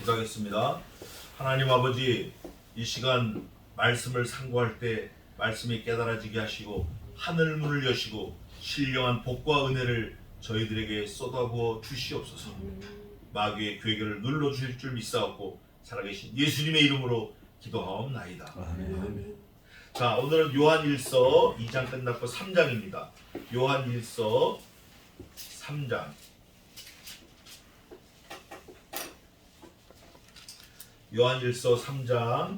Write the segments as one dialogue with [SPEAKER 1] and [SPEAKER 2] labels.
[SPEAKER 1] 기도하겠습니다. 하나님 아버지, 이 시간 말씀을 상고할 때 말씀이 깨달아지게 하시고 하늘 문을 여시고 신령한 복과 은혜를 저희들에게 쏟아부어 주시옵소서. 마귀의 괴계를 눌러주실 줄 믿사옵고 살아계신 예수님의 이름으로 기도하옵나이다.
[SPEAKER 2] 아멘.
[SPEAKER 1] 자, 오늘은 요한일서 2장 끝났고 3장입니다. 요한일서 3장. 요한일서 3장.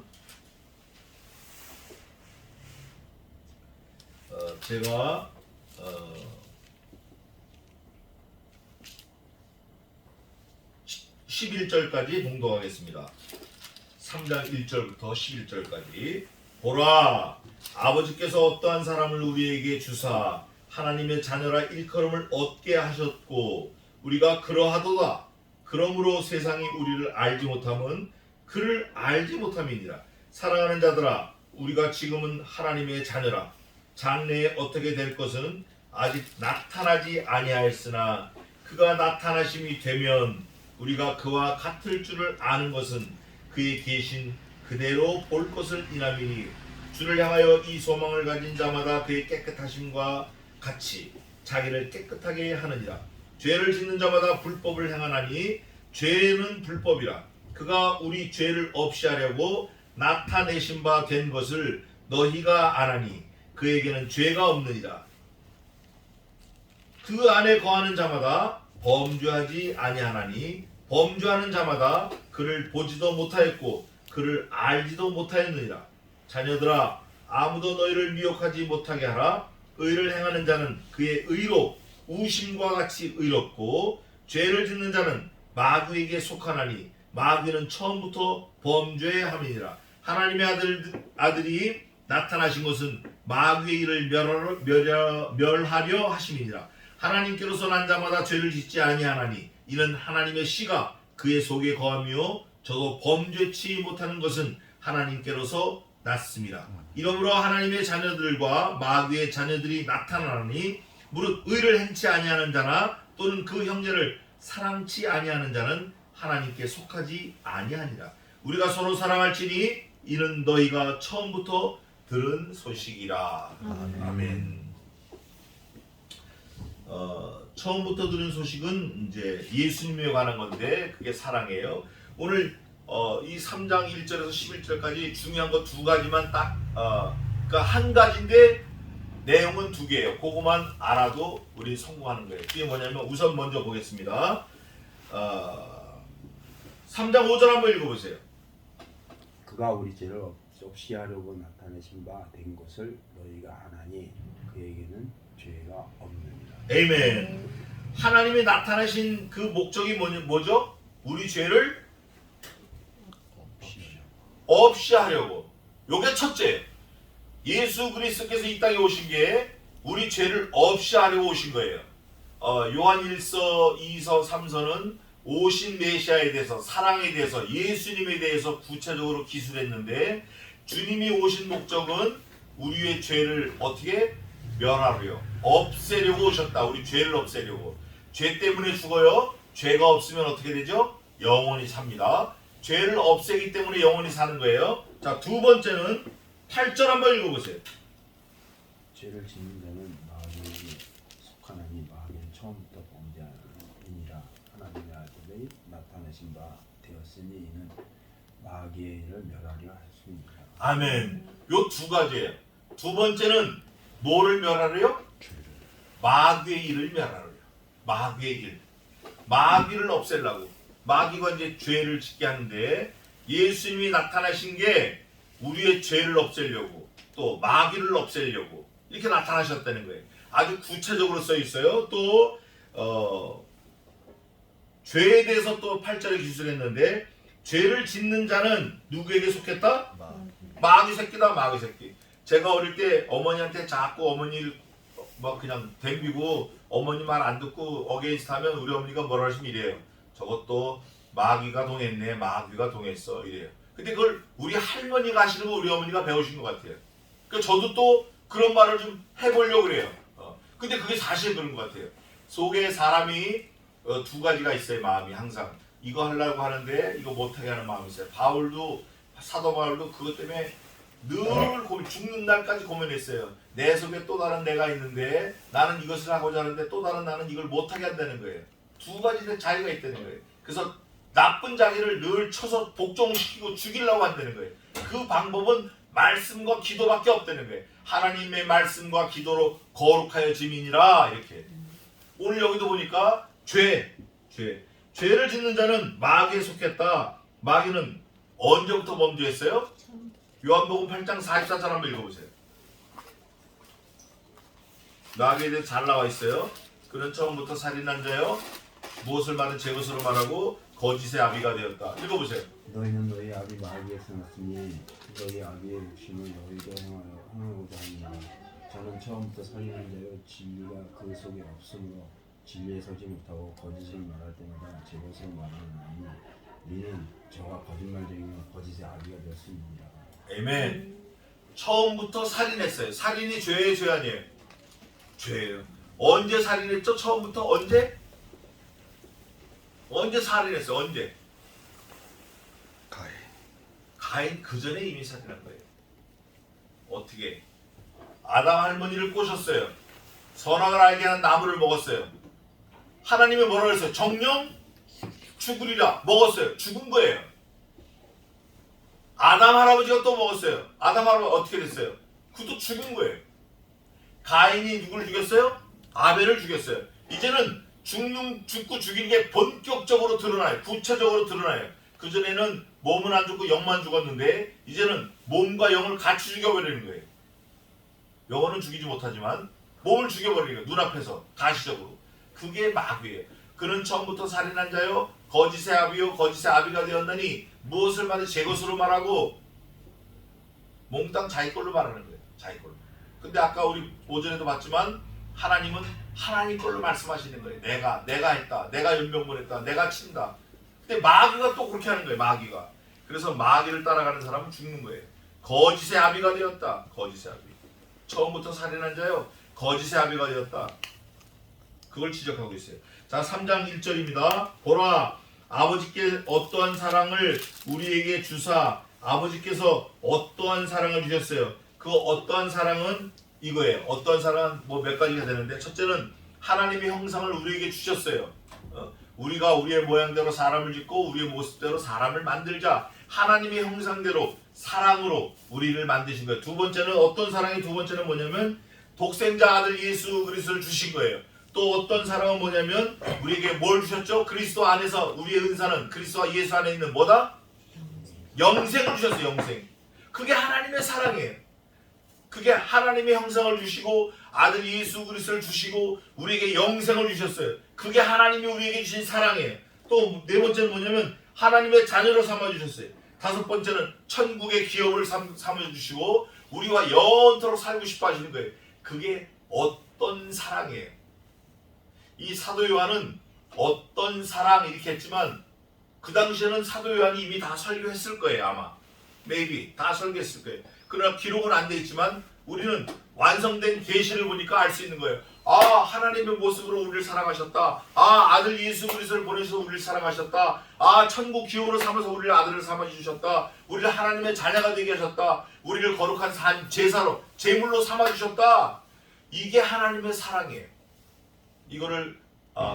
[SPEAKER 1] 제가 11절까지 봉독하겠습니다. 3장 1절부터 11절까지. 보라, 아버지께서 어떠한 사람을 우리에게 주사 하나님의 자녀라 일컬음을 얻게 하셨고 우리가 그러하도다. 그러므로 세상이 우리를 알지 못함은 그를 알지 못함이니라. 사랑하는 자들아, 우리가 지금은 하나님의 자녀라. 장래에 어떻게 될 것은 아직 나타나지 아니하였으나 그가 나타나심이 되면 우리가 그와 같을 줄을 아는 것은 그의 계신 그대로 볼 것을 인함이니 주를 향하여 이 소망을 가진 자마다 그의 깨끗하심과 같이 자기를 깨끗하게 하느니라. 죄를 짓는 자마다 불법을 행하나니 죄는 불법이라. 그가 우리 죄를 없이 하려고 나타내신 바 된 것을 너희가 아나니 그에게는 죄가 없느니라. 그 안에 거하는 자마다 범죄하지 아니하나니 범죄하는 자마다 그를 보지도 못하였고 그를 알지도 못하였느니라. 자녀들아, 아무도 너희를 미혹하지 못하게 하라. 의를 행하는 자는 그의 의로 우심과 같이 의롭고 죄를 짓는 자는 마귀에게 속하나니 마귀는 처음부터 범죄함이니라. 하나님의 아들이 나타나신 것은 마귀의 일을 멸하려 하심이니라. 하나님께로서 난 자마다 죄를 짓지 아니하나니 이는 하나님의 씨가 그의 속에 거하며 저도 범죄치 못하는 것은 하나님께로서 났습니다. 이러므로 하나님의 자녀들과 마귀의 자녀들이 나타나니 무릇 의를 행치 아니하는 자나 또는 그 형제를 사랑치 아니하는 자는 하나님께 속하지 아니하니라. 우리가 서로 사랑할지니 이는 너희가 처음부터 들은 소식이라. 아멘. 처음부터 들은 소식은 이제 예수님에 관한 건데 그게 사랑이에요. 오늘 이 3장 1절에서 11절까지 중요한 거 두 가지만 딱 그러니까 한 가지인데 내용은 두 개예요. 그거만 알아도 우리 성공하는 거예요. 그게 뭐냐면 우선 먼저 보겠습니다. 3장 5절 한번 읽어보세요.
[SPEAKER 2] 그가 우리 죄를 없이 하려고 나타내신 바 된 것을 너희가 아나니 그에게는 죄가 없느니라.
[SPEAKER 1] 에이멘. 하나님이 나타내신 그 목적이 뭐죠? 우리 죄를 없이 하려고. 요게 첫째예요. 예수 그리스도께서 이 땅에 오신 게 우리 죄를 없이 하려고 오신 거예요. 요한 1서, 2서, 3서는 오신 메시아에 대해서, 사랑에 대해서, 예수님에 대해서 구체적으로 기술했는데 주님이 오신 목적은 우리의 죄를 어떻게 멸하려고, 없애려고 오셨다. 우리 죄를 없애려고. 죄 때문에 죽어요. 죄가 없으면 어떻게 되죠? 영원히 삽니다. 죄를 없애기 때문에 영원히 사는 거예요. 자, 두 번째는 8절 한번 읽어보세요.
[SPEAKER 2] 죄를 짓는 자는 마귀에게 속하나니 마귀는 처음부터 범죄하니라. 하나님의 아들이 나타내신 바 되었으니 이는 마귀의 일을 멸하려 하십니다.
[SPEAKER 1] 아멘. 요 두 가지예요. 두 번째는 뭐를 멸하려요? 마귀의 일을 멸하려요. 마귀의 일. 마귀를 없애려고. 마귀가 이제 죄를 짓게 하는데 예수님이 나타나신 게 우리의 죄를 없애려고 또 마귀를 없애려고 이렇게 나타나셨다는 거예요. 아주 구체적으로 써 있어요. 또 죄에 대해서 또 8절에 기술했는데 죄를 짓는 자는 누구에게 속했다? 마귀 새끼다. 마귀 새끼. 제가 어릴 때 어머니한테 자꾸 어머니를 막 그냥 덤비고 어머니 말 안 듣고 어게인스트 하면 우리 어머니가 뭐라 하시면 이래요. 저것도 마귀가 동했네. 마귀가 동했어. 이래요. 근데 그걸 우리 할머니가 하시는 거 우리 어머니가 배우신 것 같아요. 그러니까 저도 또 그런 말을 좀 해보려고 그래요. 근데 그게 사실 그런 것 같아요. 속에 사람이 두 가지가 있어요. 마음이 항상 이거 하려고 하는데 이거 못하게 하는 마음이 있어요. 사도 바울도 그것 때문에 늘 죽는 날까지 고민했어요. 내 속에 또 다른 내가 있는데 나는 이것을 하고자 하는데 또 다른 나는 이걸 못하게 한다는 거예요. 두 가지의 자기가 있다는 거예요. 그래서 나쁜 자기를 늘 쳐서 복종시키고 죽이려고 한다는 거예요. 그 방법은 말씀과 기도밖에 없다는 거예요. 하나님의 말씀과 기도로 거룩하여 지민이라 이렇게. 오늘 여기도 보니까 죄를 짓는 자는 마귀에 속했다. 마귀는 언제부터 범죄했어요? 요한복음 8장 44절 한번 읽어보세요. 마귀에 대해서 잘 나와 있어요. 그는 처음부터 살인한 자요 무엇을 말은 제 것으로 말하고 거짓의 아비가 되었다. 읽어보세요.
[SPEAKER 2] 너희는 너희 아비 마귀에서 났으니 너희 아비의 욕심을 너희도 행하고자 하느니라. 저는 처음부터 살인한 자요 진리가 그 속에 없으므로 진리에 서지 못하고 거짓을 말할 때마다 제 것으로 말하느니 이는 저가 거짓말쟁이며 거짓의 아비가 되었습니다.
[SPEAKER 1] 아멘. 처음부터 살인했어요. 살인이 죄예요, 죄 아니에요? 죄예요. 언제 살인했죠? 처음부터 언제? 언제 살인했어요? 언제? 가인 그 전에 이미 살인한 거예요. 어떻게? 아담 할머니를 꼬셨어요. 선악을 알게 하는 나무를 먹었어요. 하나님이 뭐라 그랬어요? 정령 죽으리라. 먹었어요. 죽은 거예요. 아담 할아버지가 또 먹었어요. 아담 할아버지 어떻게 됐어요? 그것도 죽은 거예요. 가인이 누굴 죽였어요? 아벨을 죽였어요. 이제는 죽고 죽인 게 본격적으로 드러나요. 구체적으로 드러나요. 그전에는 몸은 안 죽고 영만 죽었는데 이제는 몸과 영을 같이 죽여버리는 거예요. 영혼은 죽이지 못하지만 몸을 죽여버리는 거예요. 눈앞에서 가시적으로. 그게 마귀예요. 그는 처음부터 살인한 자요 거짓의 아비요 거짓의 아비가 되었나니 무엇을 말해 제 것으로 말하고 몽땅 자기 걸로 말하는 거예요. 자기 걸로. 근데 아까 우리 오전에도 봤지만 하나님은 하나님 걸로 말씀하시는 거예요. 내가 했다. 내가 연병벌했다. 내가 친다. 근데 마귀가 또 그렇게 하는 거예요. 마귀가. 그래서 마귀를 따라가는 사람은 죽는 거예요. 거짓의 아비가 되었다. 거짓의 아비. 처음부터 살인한 자요 거짓의 아비가 되었다. 그걸 지적하고 있어요. 자, 3장 1절입니다. 보라, 아버지께 어떠한 사랑을 우리에게 주사 아버지께서 어떠한 사랑을 주셨어요. 그 어떠한 사랑은 이거예요. 어떠한 사랑은 뭐 몇 가지가 되는데 첫째는 하나님의 형상을 우리에게 주셨어요. 우리가 우리의 모양대로 사람을 짓고 우리의 모습대로 사람을 만들자. 하나님의 형상대로 사랑으로 우리를 만드신 거예요. 두 번째는 어떤 사랑이 두 번째는 뭐냐면 독생자 아들 예수 그리스도를 주신 거예요. 또 어떤 사랑은 뭐냐면 우리에게 뭘 주셨죠? 그리스도 안에서 우리의 은사는 그리스도와 예수 안에 있는 뭐다? 영생을 주셨어요. 영생. 그게 하나님의 사랑이에요. 그게 하나님의 형상을 주시고 아들 예수 그리스도를 주시고 우리에게 영생을 주셨어요. 그게 하나님이 우리에게 주신 사랑이에요. 또 네 번째는 뭐냐면 하나님의 자녀로 삼아주셨어요. 다섯 번째는 천국의 기업을 삼아주시고 우리와 영원토록 살고 싶어 하시는 거예요. 그게 어떤 사랑이에요. 이 사도 요한은 어떤 사랑 이렇게 했지만 그 당시에는 사도 요한이 이미 다 설교했을 거예요. 아마 maybe 다 설교했을 거예요. 그러나 기록은 안 돼 있지만 우리는 완성된 계시를 보니까 알 수 있는 거예요. 아, 하나님의 모습으로 우리를 사랑하셨다. 아, 아들 예수 그리스도를 보내셔서 우리를 사랑하셨다. 아, 천국 기업으로 삼아서 우리를 아들을 삼아주셨다. 우리를 하나님의 자녀가 되게 하셨다. 우리를 거룩한 제사로 제물로 삼아주셨다. 이게 하나님의 사랑이에요. 이거를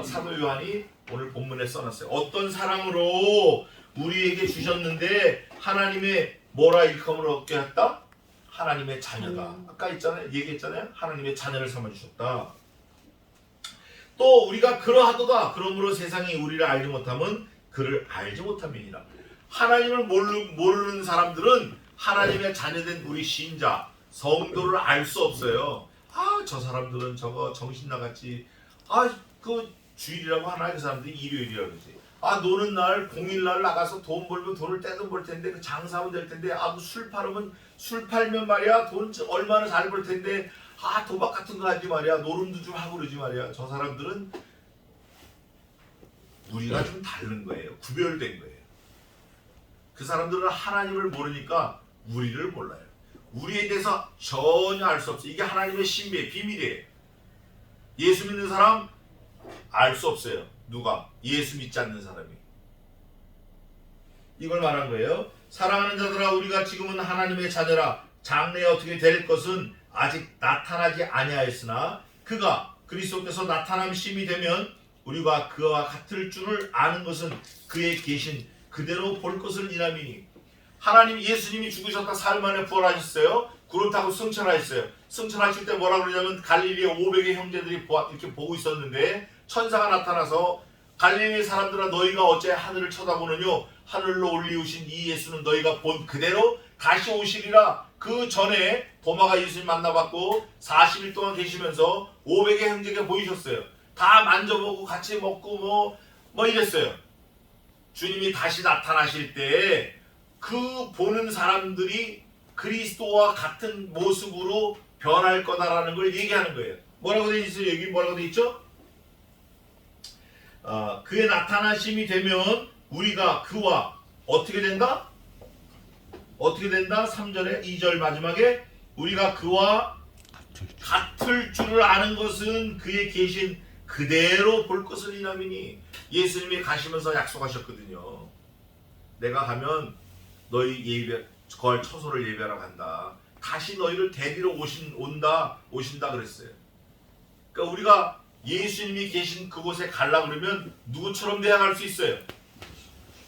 [SPEAKER 1] 사도 요한이 오늘 본문에 써놨어요. 어떤 사랑으로 우리에게 주셨는데 하나님의 뭐라 일컬음을 얻게 했다? 하나님의 자녀다. 아까 있잖아요. 얘기했잖아요. 하나님의 자녀를 삼아주셨다. 또 우리가 그러하도다. 그러므로 세상이 우리를 알지 못하면 그를 알지 못함이니라. 하나님을 모르는 사람들은 하나님의 자녀된 우리 신자, 성도를 알 수 없어요. 아, 저 사람들은 저거 정신 나갔지. 아, 그 주일이라고 하나 그 사람들이 일요일이라고 그러지. 아, 노는 날 공일날 나가서 돈 벌면 돈을 떼돈 벌 텐데 그 장사하면 될 텐데 아, 술 팔면 말이야 돈 얼마나 잘 벌 텐데 아, 도박 같은 거 하지 말이야. 노름도 좀 하고 그러지 말이야. 저 사람들은 우리가 좀 다른 거예요. 구별된 거예요. 그 사람들은 하나님을 모르니까 우리를 몰라요. 우리에 대해서 전혀 알 수 없어요. 이게 하나님의 신비의 비밀이에요. 예수 믿는 사람 알 수 없어요. 누가? 예수 믿지 않는 사람이. 이걸 말한 거예요. 사랑하는 자들아, 우리가 지금은 하나님의 자녀라. 장래에 어떻게 될 것은 아직 나타나지 아니하였으나 그가 그리스도께서 나타남심이 되면 우리가 그와 같을 줄을 아는 것은 그의 계신 그대로 볼 것을 이남이니. 하나님 예수님이 죽으셨다 사흘 만에 부활하셨어요. 구름 타고 승천하셨어요. 승천하실 때 뭐라 그러냐면 갈릴리의 500의 형제들이 이렇게 보고 있었는데 천사가 나타나서 갈릴리 사람들아, 너희가 어째 하늘을 쳐다보느뇨? 하늘로 올리우신 이 예수는 너희가 본 그대로 다시 오시리라. 그 전에 도마가 예수님 만나봤고 40일 동안 계시면서 500의 형제가 보이셨어요. 다 만져보고 같이 먹고 뭐 이랬어요. 주님이 다시 나타나실 때 그 보는 사람들이 그리스도와 같은 모습으로 변할 거다라는 걸 얘기하는 거예요. 뭐라고 되어 있어요? 여기 뭐라고 되어 있죠? 그의 나타나심이 되면 우리가 그와 어떻게 된다? 어떻게 된다? 3절에 2절 마지막에 우리가 그와 같을 줄을 아는 것은 그의 계신 그대로 볼 것을 이남이니. 예수님이 가시면서 약속하셨거든요. 내가 가면 너희 거할 처소를 예배하러 간다. 다시 너희를 데리러 오신다 그랬어요. 그러니까 우리가 예수님이 계신 그곳에 가려고 그러면 누구처럼 돼야 갈 수 있어요?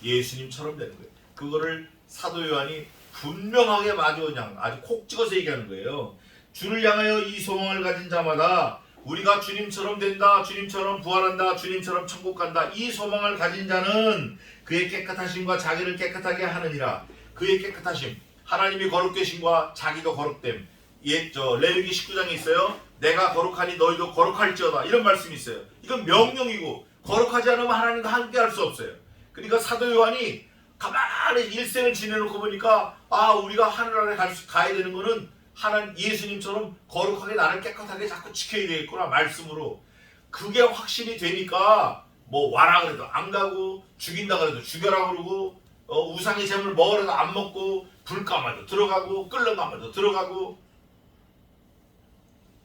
[SPEAKER 1] 예수님처럼 되는 거예요. 그거를 사도 요한이 분명하게 그냥 아주 콕 찍어서 얘기하는 거예요. 주를 향하여 이 소망을 가진 자마다 우리가 주님처럼 된다, 주님처럼 부활한다, 주님처럼 천국 간다. 이 소망을 가진 자는 그의 깨끗하심과 자기를 깨끗하게 하느니라. 그의 깨끗하심, 하나님이 거룩되심과 자기도 거룩됨. 레위기 19장에 있어요. 내가 거룩하니 너희도 거룩할지어다. 이런 말씀이 있어요. 이건 명령이고 거룩하지 않으면 하나님과 함께 할 수 없어요. 그러니까 사도 요한이 가만히 일생을 지내놓고 보니까 우리가 하늘 안에 가야 되는 거는 하나님 예수님처럼 거룩하게 나를 깨끗하게 자꾸 지켜야 되겠구나 말씀으로. 그게 확신이 되니까 뭐 와라 그래도 안 가고 죽인다 그래도 죽여라 그러고 우상의 재물 먹으라도 안 먹고 불가마도 들어가고 끓는 가마도 들어가고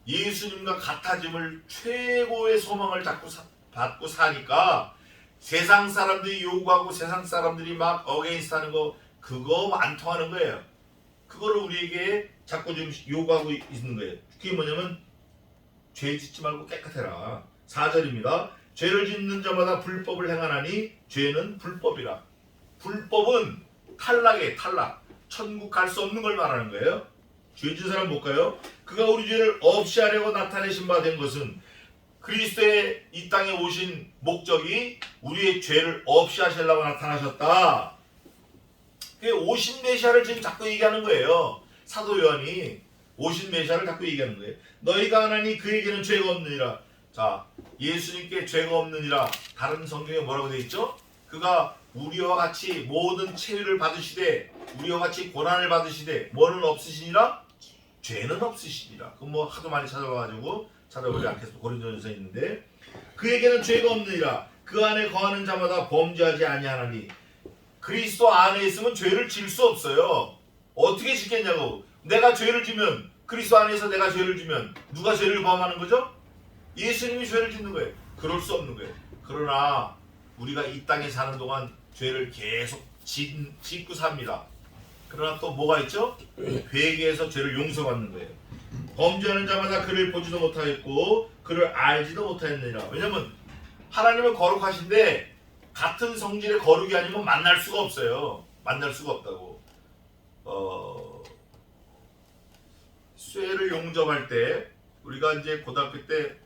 [SPEAKER 1] 예수님과 같아짐을 최고의 소망을 자꾸 받고 사니까 세상 사람들이 요구하고 세상 사람들이 막 어게인스트 하는 거 그거 안 통하는 거예요. 그거를 우리에게 자꾸 좀 요구하고 있는 거예요. 그게 뭐냐면 죄 짓지 말고 깨끗해라. 4절입니다. 죄를 짓는 자마다 불법을 행하나니 죄는 불법이라. 불법은 탈락이에요. 탈락. 천국 갈 수 없는 걸 말하는 거예요. 죄 짓는 사람 못 가요. 그가 우리 죄를 없이 하려고 나타내신 바 된 것은 그리스도의 이 땅에 오신 목적이 우리의 죄를 없이 하시려고 나타나셨다. 그게 오신 메시아를 지금 자꾸 얘기하는 거예요. 사도 요한이 오신 메시아를 자꾸 얘기하는 거예요. 너희가 하나니 그에게는 죄가 없느니라. 자, 예수님께 죄가 없느니라. 다른 성경에 뭐라고 되어 있죠? 그가 우리와 같이 모든 체류를 받으시되 우리와 같이 고난을 받으시되 뭐는 없으시니라? 죄는 없으시니라. 그건 뭐 하도 많이 찾아보지 않겠어. 고린도전서에 있는데 그에게는 죄가 없느니라. 그 안에 거하는 자마다 범죄하지 아니하나니. 그리스도 안에 있으면 죄를 질 수 없어요. 어떻게 짓겠냐고. 내가 죄를 지면 그리스도 안에서 내가 죄를 지면 누가 죄를 범하는 거죠? 예수님이 죄를 짓는 거예요. 그럴 수 없는 거예요. 그러나 우리가 이 땅에 사는 동안 죄를 계속 짓고 삽니다. 그러나 또 뭐가 있죠? 회개해서 죄를 용서받는 거예요. 범죄하는 자마다 그를 보지도 못하였고 그를 알지도 못하였느니라. 왜냐면 하나님은 거룩하신데 같은 성질의 거룩이 아니면 만날 수가 없어요. 만날 수가 없다고. 쇠를 용접할 때 우리가 이제 고등학교 때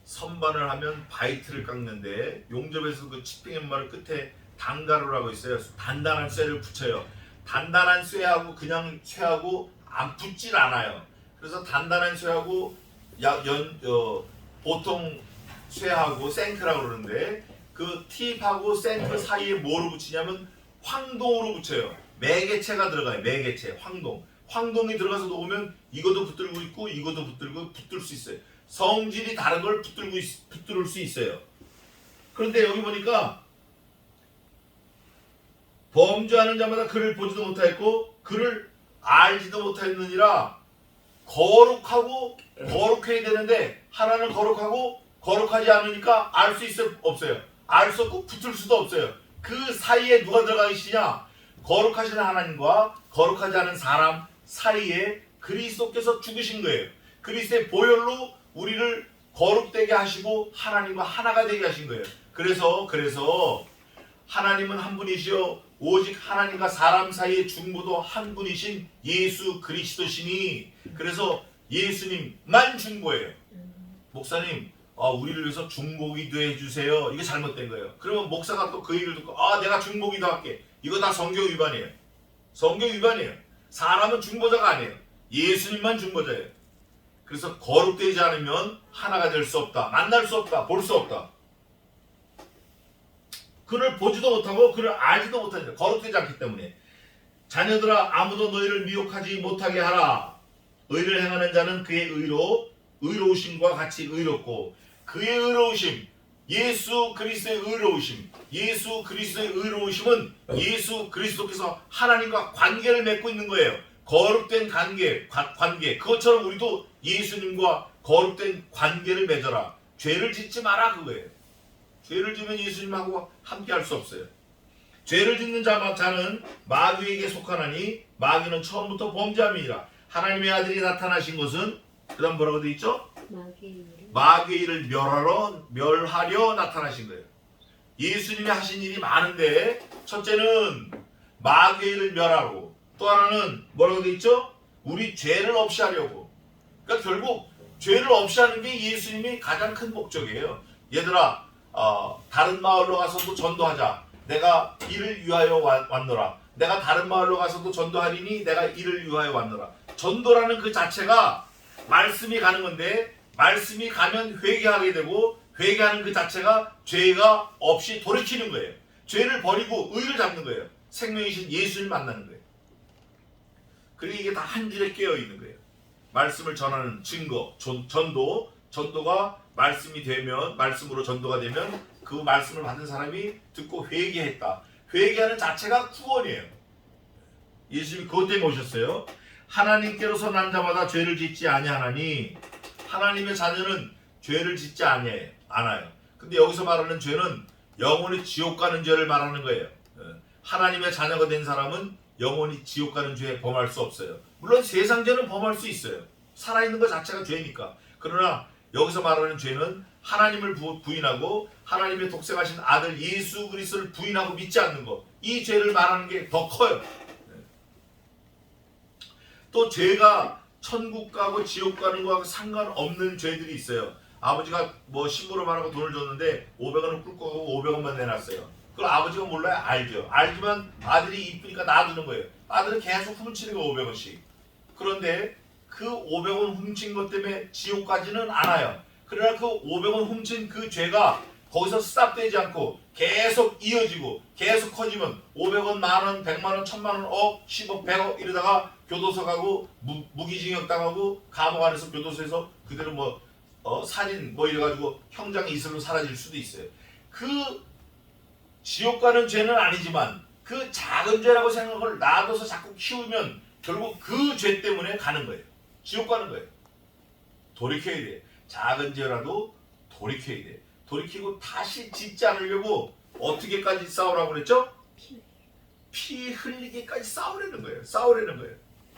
[SPEAKER 1] 선반을 하면 바이트를 깎는데 용접에서 그 치핑 엠마를 끝에 단가루라고 있어요. 단단한 쇠를 붙여요. 단단한 쇠하고 그냥 쇠하고 안 붙질 않아요. 그래서 단단한 쇠하고 보통 쇠하고 생크라고 그러는데 그 팁하고 생크 사이에 뭐로 붙이냐면 황동으로 붙여요. 매개체가 들어가요. 매개체, 황동. 황동이 들어가서 놓으면 이것도 붙들고 있고 이것도 붙들 수 있어요. 성질이 다른 걸 붙들 수 있어요. 그런데 여기 보니까 범죄하는 자마다 그를 보지도 못하였고 그를 알지도 못하였느니라. 거룩하고 거룩해야 되는데 하나는 거룩하고 거룩하지 않으니까 알 수 있어요? 없어요? 알 수 없고 붙을 수도 없어요. 그 사이에 누가 들어가 계시냐? 거룩하신 하나님과 거룩하지 않은 사람 사이에 그리스도께서 죽으신 거예요. 그리스도의 보혈로 우리를 거룩되게 하시고 하나님과 하나가 되게 하신 거예요. 그래서 하나님은 한 분이시요 오직 하나님과 사람 사이의 중보도 한 분이신 예수 그리스도시니, 그래서 예수님만 중보예요. 목사님, 우리를 위해서 중보기도 해주세요. 이게 잘못된 거예요. 그러면 목사가 또 그 얘기를 듣고 내가 중보기도 할게. 이거 다 성경 위반이에요. 성경 위반이에요. 사람은 중보자가 아니에요. 예수님만 중보자예요. 그래서 거룩되지 않으면 하나가 될 수 없다. 만날 수 없다. 볼 수 없다. 그를 보지도 못하고 그를 알지도 못하니까, 거룩되지 않기 때문에. 자녀들아, 아무도 너희를 미혹하지 못하게 하라. 의를 행하는 자는 그의 의로우심과 같이 의롭고, 그의 의로우심, 예수 그리스도의 의로우심, 예수 그리스도의 의로우심은 예수 그리스도께서 하나님과 관계를 맺고 있는 거예요. 거룩된 관계. 그것처럼 우리도 예수님과 거룩된 관계를 맺어라. 죄를 짓지 마라, 그거예요. 죄를 지면 예수님하고 함께 할 수 없어요. 죄를 짓는 자는 마귀에게 속하나니 마귀는 처음부터 범죄함이니라. 하나님의 아들이 나타나신 것은, 그 다음 뭐라고 되어 있죠? 마귀의 일을 멸하려 나타나신 거예요. 예수님이 하신 일이 많은데, 첫째는 마귀의 일을 멸하고, 또 하나는 뭐라고 되어 있죠? 우리 죄를 없이 하려고. 그러니까 결국 죄를 없이 하는 게 예수님이 가장 큰 목적이에요. 얘들아, 다른 마을로 가서도 전도하자. 내가 이를 위하여 왔노라. 내가 다른 마을로 가서도 전도하리니 내가 이를 위하여 왔노라. 전도라는 그 자체가 말씀이 가는 건데, 말씀이 가면 회개하게 되고, 회개하는 그 자체가 죄가 없이 돌이키는 거예요. 죄를 버리고 의를 잡는 거예요. 생명이신 예수를 만나는 거예요. 그리고 이게 다 한 줄에 깨어 있는 거예요. 말씀을 전하는 증거, 전도가 말씀이 되면, 말씀으로 전도가 되면 그 말씀을 받은 사람이 듣고 회개했다. 회개하는 자체가 구원이에요. 예수님이 그것 때문에 오셨어요. 하나님께로서 난 자마다 죄를 짓지 아니하나니, 하나님의 자녀는 죄를 짓지 않아요. 근데 여기서 말하는 죄는 영원히 지옥 가는 죄를 말하는 거예요. 하나님의 자녀가 된 사람은 영원히 지옥 가는 죄에 범할 수 없어요. 물론 세상 죄는 범할 수 있어요. 살아있는 것 자체가 죄니까. 그러나 여기서 말하는 죄는 하나님을 부인하고 하나님의 독생하신 아들 예수 그리스도를 부인하고 믿지 않는 것, 이 죄를 말하는 게 더 커요. 또 죄가 천국 가고 지옥 가는 거하고 상관없는 죄들이 있어요. 아버지가 뭐 신부로 말하고 돈을 줬는데 500원을 꿀 거고 500원만 내놨어요. 그걸 아버지가 몰라요? 알죠. 알지만 아들이 이쁘니까 놔두는 거예요. 아들은 계속 훔치는 거 500원씩. 그런데 그 500원 훔친 것 때문에 지옥 가지는 않아요. 그러나 그 500원 훔친 그 죄가 거기서 스탑되지 않고 계속 이어지고 계속 커지면 500원, 만원, 100만원, 1000만원, 억, 10억, 100억 이러다가 교도소 가고 무기징역 당하고 감옥 안에서 교도소에서 그대로 살인 이래가지고 형장 이슬로 사라질 수도 있어요. 그 지옥 가는 죄는 아니지만 그 작은 죄라고 생각을 놔둬서 자꾸 키우면 결국 그 죄 때문에 가는 거예요. 지옥 가는 거예요. 돌이켜야 돼. 작은 죄라도 돌이켜야 돼. 돌이키고 다시 짓지 않으려고 어떻게까지 싸우라고 그랬죠? 피 흘리기까지 싸우려는 거예요.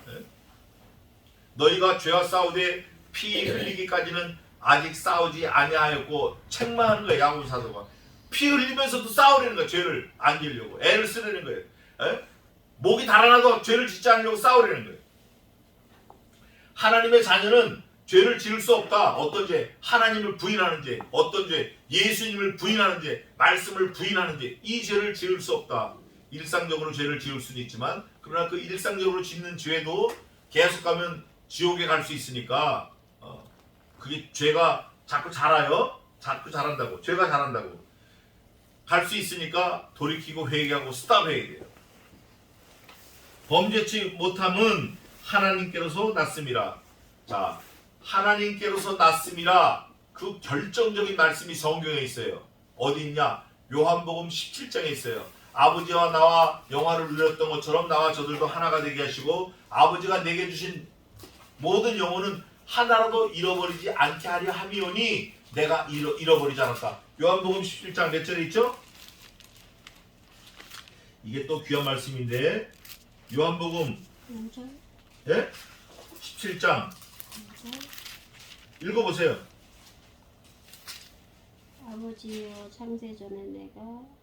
[SPEAKER 1] 네? 너희가 죄와 싸우되 피 흘리기까지는 아직 싸우지 아니하였고 책망하는 거예요. 야고보 사도가. 피 흘리면서도 싸우려는 거예요. 죄를 안 지으려고 애를 쓰려는 거예요. 목이 달아나도 죄를 짓지 않으려고 싸우려는 거예요. 하나님의 자녀는 죄를 지을 수 없다. 어떤 죄? 하나님을 부인하는 죄. 어떤 죄? 예수님을 부인하는 죄. 말씀을 부인하는 죄. 이 죄를 지을 수 없다. 일상적으로 죄를 지을 수는 있지만, 그러나 그 일상적으로 짓는 죄도 계속 가면 지옥에 갈 수 있으니까 그게 죄가 자꾸 자라요. 자꾸 자란다고. 죄가 자란다고. 갈 수 있으니까 돌이키고 회개하고 스탑해야 돼요. 범죄치 못함은 하나님께로서 났음이라. 자, 하나님께로서 났음이라, 그 결정적인 말씀이 성경에 있어요. 어디 있냐? 요한복음 17장에 있어요. 아버지와 나와 영화를 누렸던 것처럼 나와 저들도 하나가 되게 하시고 아버지가 내게 주신 모든 영혼은 하나라도 잃어버리지 않게 하려 함이오니 내가 잃어버리지 않았다. 요한복음 17장 몇 절에 있죠? 이게 또 귀한 말씀인데 요한복음
[SPEAKER 3] 5절,
[SPEAKER 1] 예? 17장
[SPEAKER 3] 5절.
[SPEAKER 1] 읽어보세요.
[SPEAKER 3] 아버지여 창세전에 내가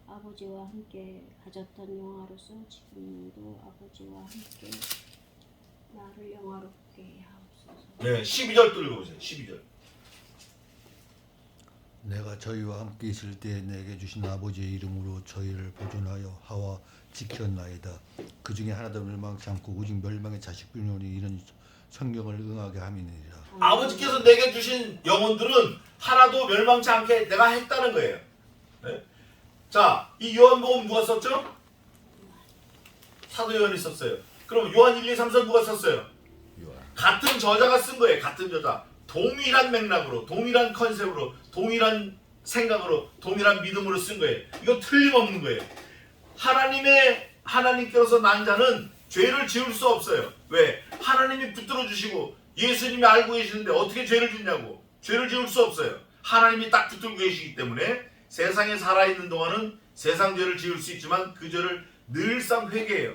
[SPEAKER 3] 아버지와 함께 가졌던 영화로서 지금도 아버지와 함께 나를 영화롭게 하옵소서.
[SPEAKER 1] 네, 12절 또 읽어보세요. 12절.
[SPEAKER 4] 내가 저희와 함께 있을 때 내게 주신 아버지의 이름으로 저희를 보존하여 하와 지켰나이다. 그 중에 하나도 멸망치 않고 오직 멸망의 자식뿐이오니 이런 성경을 응하게 함이니라.
[SPEAKER 1] 아버지께서 내게 주신 영혼들은 하나도 멸망치 않게 내가 했다는 거예요. 네? 자, 이 요한복음 누가 썼죠? 사도 요한이 썼어요. 그럼 요한 1, 2, 3, 4 누가 썼어요? 같은 저자가 쓴 거예요. 같은 저자. 동일한 맥락으로, 동일한 컨셉으로, 동일한 생각으로, 동일한 믿음으로 쓴 거예요. 이거 틀림없는 거예요. 하나님께서 난 자는 죄를 지을 수 없어요. 왜? 하나님이 붙들어 주시고 예수님이 알고 계시는데 어떻게 죄를 짓냐고. 죄를 지을 수 없어요. 하나님이 딱 붙들고 계시기 때문에 세상에 살아있는 동안은 세상 죄를 지을 수 있지만 그 죄를 늘상 회개해요.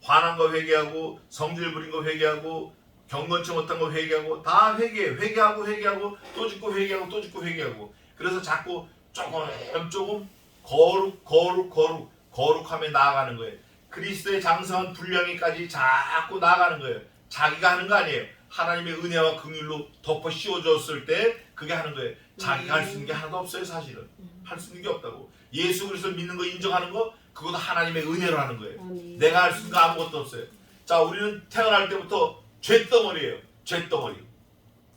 [SPEAKER 1] 화난 거 회개하고, 성질 부린 거 회개하고, 경건치 못한 거 회개하고, 다 회개해요. 회개하고 또 짓고 회개하고 또 짓고 회개하고. 그래서 자꾸 조금 거룩함에 나아가는 거예요. 그리스도의 장성한 분량에까지 자꾸 나아가는 거예요. 자기가 하는 거 아니에요. 하나님의 은혜와 긍휼로 덮어 씌워줬을 때 그게 하는 거예요. 자기가 할 수 있는 게 하나도 없어요. 사실은 할 수 있는 게 없다고. 예수 그리스도 믿는 거 인정하는 거 그것도 하나님의 은혜로 하는 거예요.
[SPEAKER 3] 아멘.
[SPEAKER 1] 내가 할 수 있는 거 아무것도 없어요. 자, 우리는 태어날 때부터 죄덩어리예요. 죄덩어리.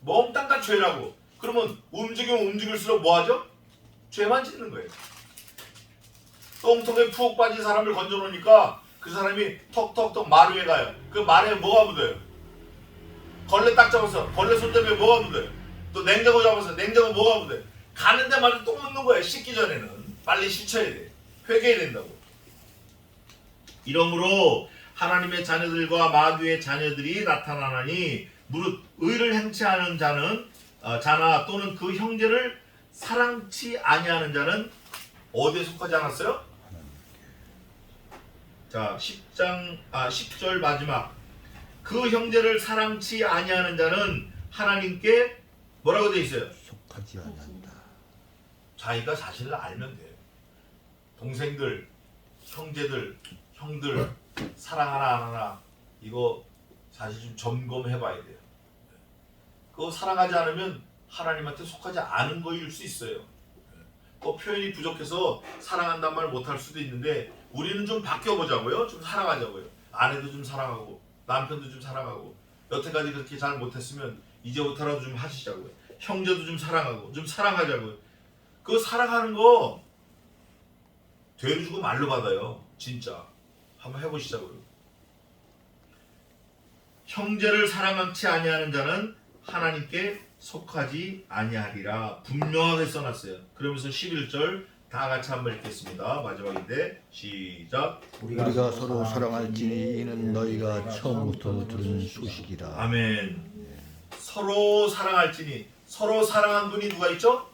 [SPEAKER 1] 몽땅 다 죄라고. 그러면 움직이면 움직일수록 뭐하죠? 죄만 짓는 거예요. 똥통에 푹 빠진 사람을 건져놓으니까 그 사람이 턱턱턱 마루에 가요. 그 마루에 뭐가 묻어요? 걸레 딱 잡아서 걸레 손잡이에 뭐가 묻어요? 또 냉장고 잡아서 냉장고 뭐가 묻어요? 가는 데마다 똥 묻는 거예요. 씻기 전에는. 빨리 씻어야 돼. 회개해야 된다고. 이러므로 하나님의 자녀들과 마귀의 자녀들이 나타나나니 무릇 의를 행치 않은 자나 또는 그 형제를 사랑치 아니하는 자는 어디에 속하지 않았어요? 자, 10절 마지막. 그 형제를 사랑치 아니하는 자는 하나님께 뭐라고 되어 있어요?
[SPEAKER 4] 속하지 않는다.
[SPEAKER 1] 자기가 사실을 알면 돼요. 동생들, 형제들, 형들 사랑하나 안 하나 이거 사실 좀 점검해 봐야 돼요. 그거 사랑하지 않으면 하나님한테 속하지 않은 거일 수 있어요. 또 표현이 부족해서 사랑한다는 말 못할 수도 있는데 우리는 좀 바뀌어보자고요. 좀 사랑하자고요. 아내도 좀 사랑하고 남편도 좀 사랑하고 여태까지 그렇게 잘 못했으면 이제부터라도 좀 하시자고요. 형제도 좀 사랑하고 좀 사랑하자고요. 그거 사랑하는 거 되로 주고 말로 받아요. 진짜. 한번 해보시자고요. 형제를 사랑하지 아니하는 자는 하나님께 속하지 아니하리라. 분명하게 써놨어요. 그러면서 11절 다 같이 한번 읽겠습니다. 마지막인데 시작.
[SPEAKER 4] 우리가 서로 사랑할지니 이는 너희가 처음부터 들은 소식이라.
[SPEAKER 1] 아멘. 서로 사랑할지니. 서로 사랑한 분이 누가 있죠?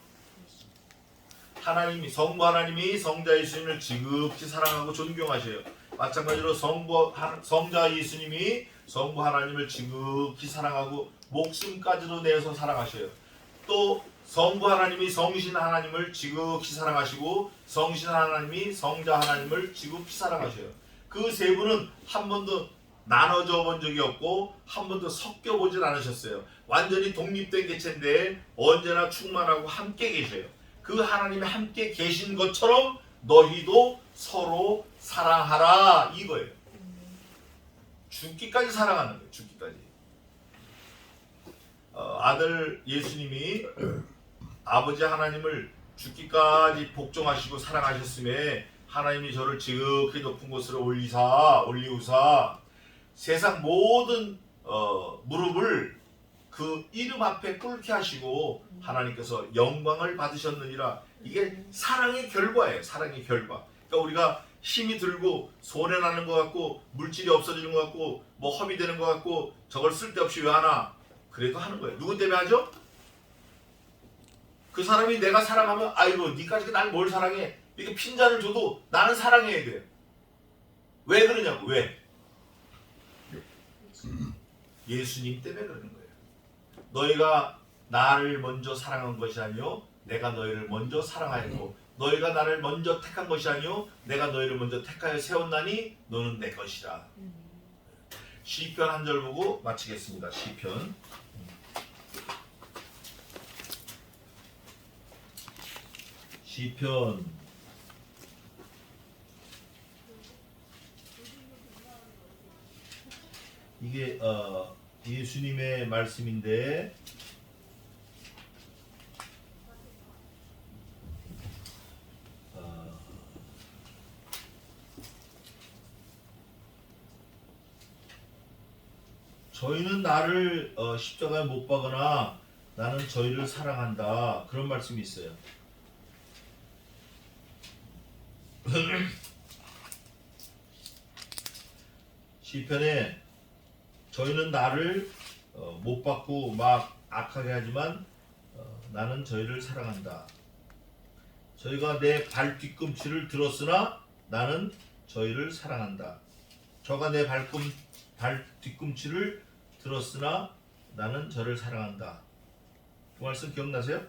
[SPEAKER 1] 하나님이, 성부 하나님이 성자 예수님을 지극히 사랑하고 존경하셔요. 마찬가지로 성자 예수님이 성부 하나님을 지극히 사랑하고 목숨까지도 내서 사랑하셔요. 또 성부 하나님이 성신 하나님을 지극히 사랑하시고 성신 하나님이 성자 하나님을 지극히 사랑하셔요. 그 세 분은 한 번도 나눠져 본 적이 없고 한 번도 섞여 보질 않으셨어요. 완전히 독립된 개체인데 언제나 충만하고 함께 계셔요. 그 하나님이 함께 계신 것처럼 너희도 서로 사랑하라 이거예요. 죽기까지 사랑하는 거예요. 죽기까지. 아들 예수님이 아버지 하나님을 죽기까지 복종하시고 사랑하셨음에 하나님이 저를 지극히 높은 곳으로 올리우사 세상 모든 무릎을 그 이름 앞에 꿇게 하시고 하나님께서 영광을 받으셨느니라. 이게 사랑의 결과예요. 사랑의 결과. 그러니까 우리가 힘이 들고 손해 나는 것 같고 물질이 없어지는 것 같고 뭐 험이 되는 것 같고 저걸 쓸데없이 왜 하나? 그래도 하는 거예요. 누구 때문에 하죠? 그 사람이 내가 사랑하면 아이고 니까지 날 뭘 사랑해? 이렇게 핀잔을 줘도 나는 사랑해야 돼요. 그러냐고. 왜? 예수님 때문에 그러는 거예요. 너희가 나를 먼저 사랑한 것이 아니요 내가 너희를 먼저 사랑하였고 너희가 나를 먼저 택한 것이 아니요 내가 너희를 먼저 택하여 세웠나니 너는 내 것이라. 시편 한 절 보고 마치겠습니다. 시편 이게 예수님의 말씀인데 저희는 나를 십자가에 못 박거나 나는 저희를 사랑한다 그런 말씀이 있어요. 시편에 저희는 나를 못 받고 막 악하게 하지만 나는 저희를 사랑한다. 저희가 내 발 뒤꿈치를 들었으나 나는 저희를 사랑한다. 저가 내 발 뒤꿈치를 들었으나 나는 저를 사랑한다. 그 말씀 기억나세요?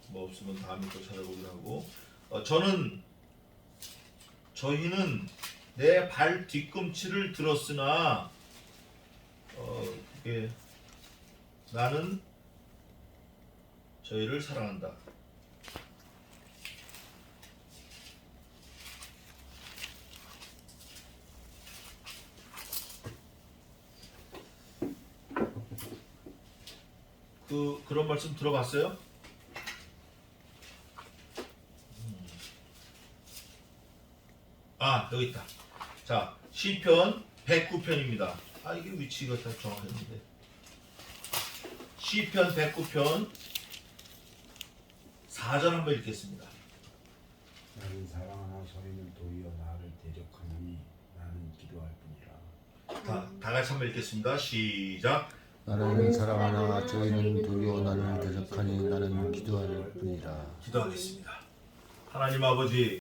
[SPEAKER 1] 뭐 없으면 다음에 또 찾아보기로 하고 저희는 내 발 뒤꿈치를 들었으나 그게 나는 저희를 사랑한다. 그런 말씀 들어봤어요? 여기 있다. 자, 시편 109편입니다. 이게 위치가 다 정확했는데. 시편 109편 4절 한번 읽겠습니다.
[SPEAKER 2] 나는 사랑하나 저희는 도리어 나를 대적하니 나는 기도할 뿐이라.
[SPEAKER 1] 다 같이 한번 읽겠습니다. 시작.
[SPEAKER 4] 나는 사랑하나 저희는 도리어 나를 대적하니 나는 기도할 뿐이라.
[SPEAKER 1] 기도하겠습니다. 하나님 아버지